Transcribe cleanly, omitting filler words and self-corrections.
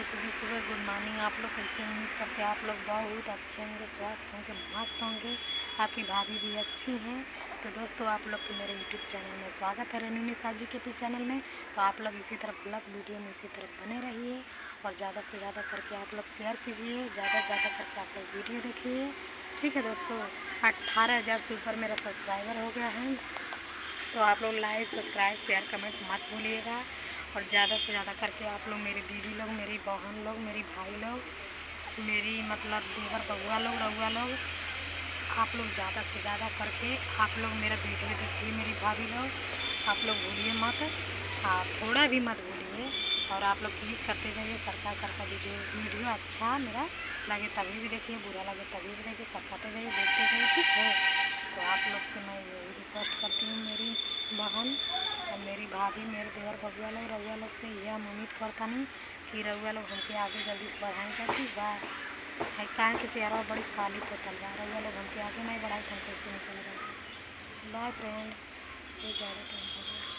सुबह सुबह good morning. आप लोग कैसे? उम्मीद करते हैं आप लोग बहुत अच्छे होंगे, स्वस्थ होंगे, मस्त होंगे। आपकी भाभी भी अच्छी हैं। तो दोस्तों, आप लोग के मेरे यूट्यूब चैनल में स्वागत है, रेनू निशा जी के चैनल में। तो आप लोग इसी तरह ब्लॉग वीडियो में इसी तरह बने रहिए और ज़्यादा से ज़्यादा करके आप लोग शेयर कीजिए, ज़्यादा से ज़्यादा करके आप लोग वीडियो देखिए। ठीक है दोस्तों, 18,000 से ऊपर मेरा सब्सक्राइबर हो गया है। तो आप लोग लाइक, सब्सक्राइब, शेयर, कमेंट मत भूलिएगा। और ज़्यादा से ज़्यादा करके आप लोग मेरी दीदी लोग, मेरी बहन लोग, मेरी भाई लोग, मेरी मतलब देवर बउआ लोग, रउआ लोग, आप लोग ज़्यादा से ज़्यादा करके आप लोग मेरा वीडियो देखिए। मेरी भाभी लोग आप लोग भूलिए मत, हाँ थोड़ा भी मत भूलिए। और आप लोग क्लिक करते जाइए सरका वीडियो अच्छा मेरा लगे तभी भी देखिए, बुरा लगे तभी भी देखिए, सरकाते जाइए, देखते जाइए। ठीक है, तो आप लोग से मैं यही रिक्वेस्ट करती हूँ, मेरी बहन और मेरी भाभी, मेरे देवर बबुआ लोग, रउआ लोग से यह हम उम्मीद करता नहीं कि रउआ लोग हमके आगे जल्दी से बढ़ाएँ। जल्दी बा है काहे के चेहरा बड़ी काली पोतल बा, रउआ लोग हमके आगे नहीं बढ़ाई तो हम कैसे निकल रहे। बाय फ्रेंड, बहुत ज़्यादा टाइम हो गया।